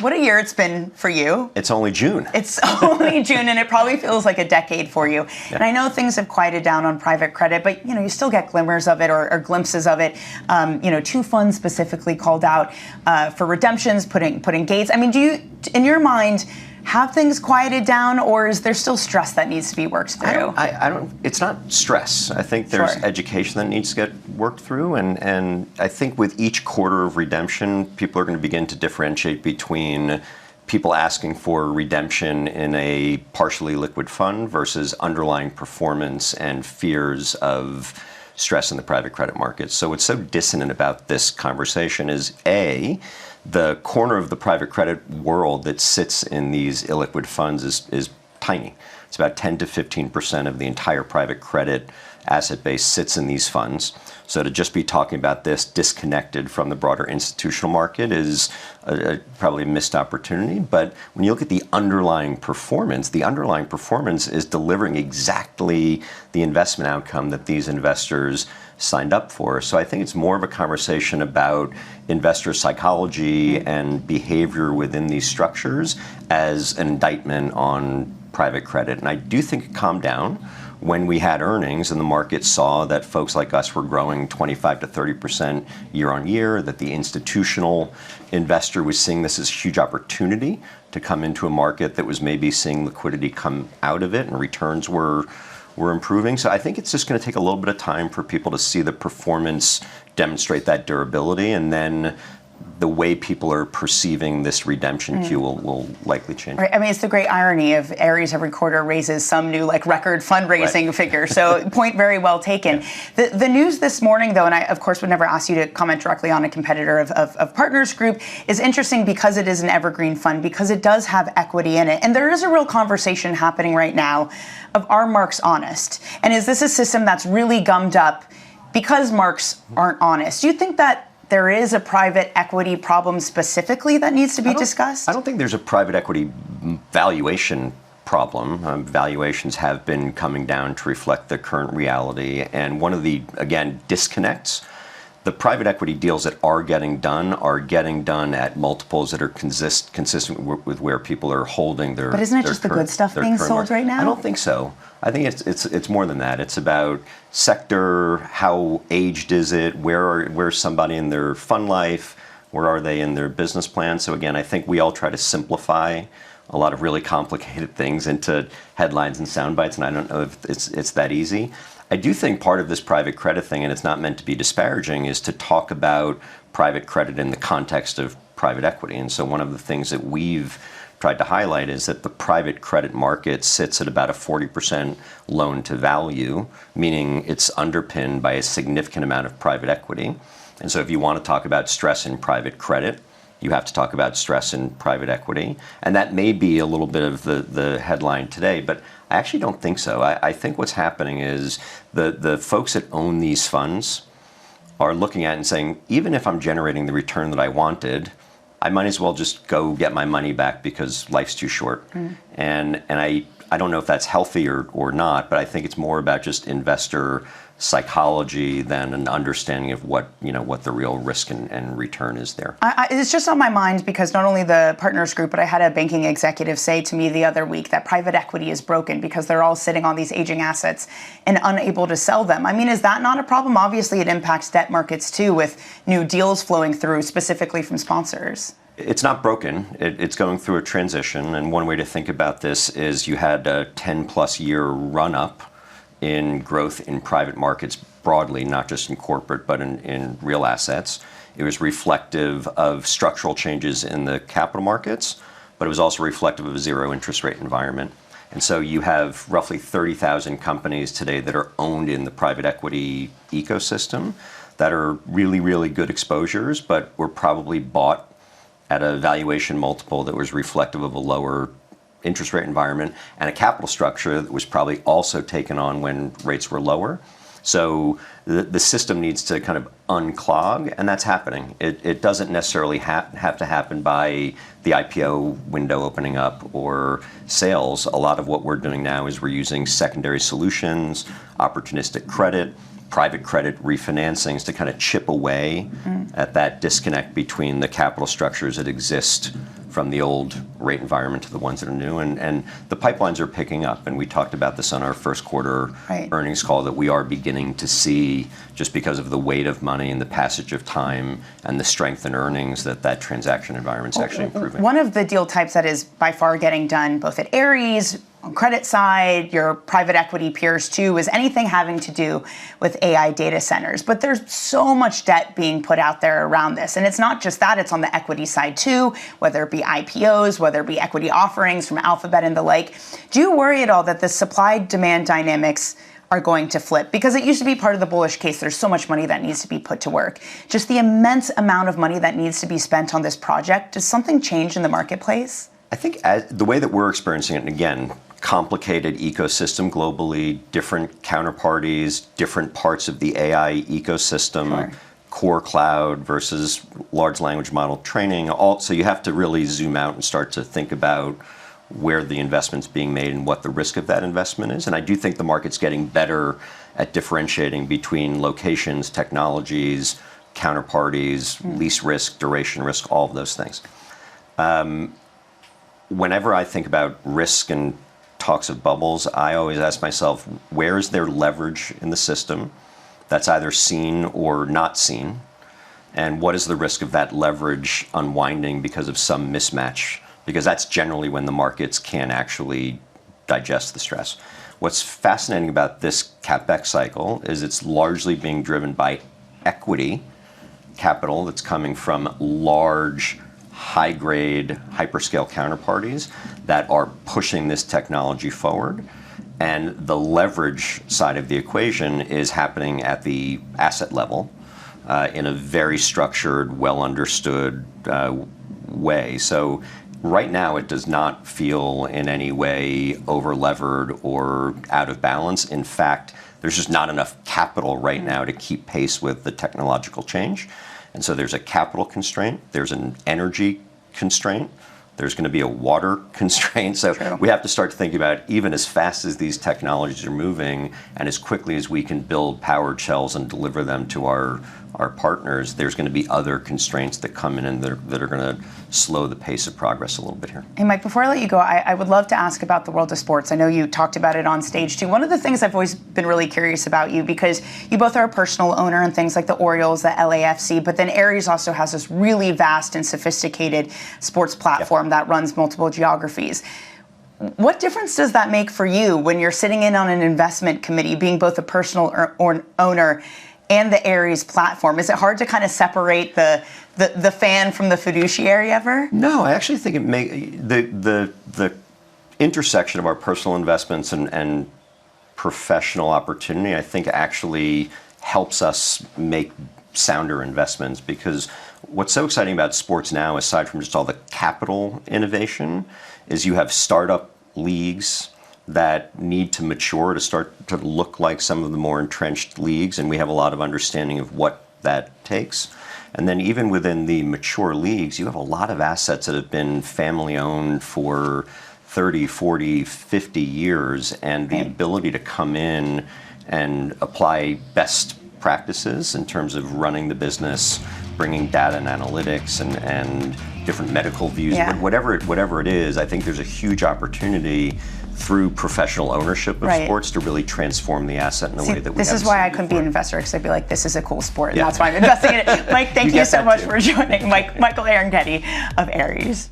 What a year it's been for you. It's only June. It's only June, and it probably feels like a decade for you. Yeah. And I know things have quieted down on private credit, but you still get glimmers of it or glimpses of it. 2 funds specifically called out for redemptions, putting gates. I mean, do you, in your mind, have things quieted down, or is there still stress that needs to be worked through? I don't. It's not stress. I think there's education that needs to get worked through, and I think with each quarter of redemption, people are going to begin to differentiate between people asking for redemption in a partially liquid fund versus underlying performance and fears of stress in the private credit markets. So what's so dissonant about this conversation is the corner of the private credit world that sits in these illiquid funds is tiny. It's about 10 to 15% of the entire private credit asset base sits in these funds. So to just be talking about this disconnected from the broader institutional market is probably a missed opportunity. But when you look at the underlying performance is delivering exactly the investment outcome that these investors signed up for. So I think it's more of a conversation about investor psychology and behavior within these structures as an indictment on private credit. And I do think it calmed down when we had earnings and the market saw that folks like us were growing 25 to 30% year on year, that the institutional investor was seeing this as a huge opportunity to come into a market that was maybe seeing liquidity come out of it and returns were improving. So I think it's just going to take a little bit of time for people to see the performance demonstrate that durability, and then the way people are perceiving this redemption queue will likely change. Right. I mean, it's the great irony of Ares every quarter raises some new record fundraising figure. So point very well taken. Yeah. The news this morning, though, and I, of course, would never ask you to comment directly on a competitor of Partners Group, is interesting because it is an evergreen fund, because it does have equity in it. And there is a real conversation happening right now of, are marks honest? And is this a system that's really gummed up because marks aren't honest? Do you think that there is a private equity problem specifically that needs to be discussed? I don't think there's a private equity valuation problem. Valuations have been coming down to reflect the current reality. And one of the, again, disconnects, the private equity deals that are getting done at multiples that are consistent with where people are holding their. But isn't it just the good stuff being sold right now? I don't think so. I think it's more than that. It's about sector, how aged is it, where's somebody in their fund life, where are they in their business plan. So again, I think we all try to simplify a lot of really complicated things into headlines and sound bites, and I don't know if it's that easy. I do think part of this private credit thing, and it's not meant to be disparaging, is to talk about private credit in the context of private equity. And so one of the things that we've tried to highlight is that the private credit market sits at about a 40% loan to value, meaning it's underpinned by a significant amount of private equity. And so if you want to talk about stress in private credit, you have to talk about stress in private equity. And that may be a little bit of the headline today, but I actually don't think so. I think what's happening is the folks that own these funds are looking at it and saying, even if I'm generating the return that I wanted, I might as well just go get my money back because life's too short. And I don't know if that's healthy or not, but I think it's more about just investor psychology than an understanding of what the real risk and return is there. It's just on my mind because not only the Partners Group, but I had a banking executive say to me the other week that private equity is broken because they're all sitting on these aging assets and unable to sell them. I mean, is that not a problem? Obviously, it impacts debt markets too, with new deals flowing through specifically from sponsors. It's not broken. It's going through a transition. And one way to think about this is you had a 10-plus year run-up in growth in private markets broadly, not just in corporate, but in real assets. It was reflective of structural changes in the capital markets, but it was also reflective of a zero interest rate environment. And so you have roughly 30,000 companies today that are owned in the private equity ecosystem that are really, really good exposures, but were probably bought at a valuation multiple that was reflective of a lower interest rate environment and a capital structure that was probably also taken on when rates were lower. So the system needs to kind of unclog, and that's happening. It doesn't necessarily have to happen by the IPO window opening up or sales. A lot of what we're doing now is we're using secondary solutions, opportunistic credit, private credit refinancings to kind of chip away at that disconnect between the capital structures that exist from the old rate environment to the ones that are new. And the pipelines are picking up. And we talked about this on our first quarter earnings call, that we are beginning to see, just because of the weight of money and the passage of time and the strength in earnings, that transaction environment's actually improving. One of the deal types that is by far getting done, both at Ares, on credit side, your private equity peers too, is anything having to do with AI data centers. But there's so much debt being put out there around this. And it's not just that, it's on the equity side too, whether it be IPOs, whether it be equity offerings from Alphabet and the like. Do you worry at all that the supply-demand dynamics are going to flip? Because it used to be part of the bullish case. There's so much money that needs to be put to work. Just the immense amount of money that needs to be spent on this project. Does something change in the marketplace? I think the way that we're experiencing it, and again, complicated ecosystem globally, different counterparties, different parts of the AI ecosystem, core cloud versus large language model training. So you have to really zoom out and start to think about where the investment's being made and what the risk of that investment is. And I do think the market's getting better at differentiating between locations, technologies, counterparties, lease risk, duration risk, all of those things. Whenever I think about risk and talks of bubbles, I always ask myself, where is there leverage in the system that's either seen or not seen? And what is the risk of that leverage unwinding because of some mismatch? Because that's generally when the markets can actually digest the stress. What's fascinating about this CapEx cycle is it's largely being driven by equity capital that's coming from large, high-grade, hyperscale counterparties that are pushing this technology forward. And the leverage side of the equation is happening at the asset level in a very structured, well-understood way. So right now, it does not feel in any way over-levered or out of balance. In fact, there's just not enough capital right now to keep pace with the technological change. And so there's a capital constraint, there's an energy constraint, there's going to be a water constraint. So we have to start to think about, even as fast as these technologies are moving and as quickly as we can build powered shells and deliver them to our partners, there's going to be other constraints that come in and that are going to slow the pace of progress a little bit here. Hey, Mike, before I let you go, I would love to ask about the world of sports. I know you talked about it on stage too. One of the things I've always been really curious about you, because you both are a personal owner in things like the Orioles, the LAFC, but then Ares also has this really vast and sophisticated sports platform that runs multiple geographies. What difference does that make for you when you're sitting in on an investment committee, being both a personal owner and the Ares platform? Is it hard to kind of separate the fan from the fiduciary ever? No, I actually think the intersection of our personal investments and professional opportunity, I think, actually helps us make sounder investments. Because what's so exciting about sports now, aside from just all the capital innovation, is you have startup leagues that need to mature to start to look like some of the more entrenched leagues, and we have a lot of understanding of what that takes. And then even within the mature leagues, you have a lot of assets that have been family owned for 30, 40, 50 years, and the ability to come in and apply best practices in terms of running the business, bringing data and analytics and different medical views, whatever it is, I think there's a huge opportunity through professional ownership of sports to really transform the asset in a way that we haven't seen before. This is why I couldn't be an investor, because I'd be like, this is a cool sport, and that's why I'm investing in it. Mike, thank you so much for joining. Michael Arougheti of Ares.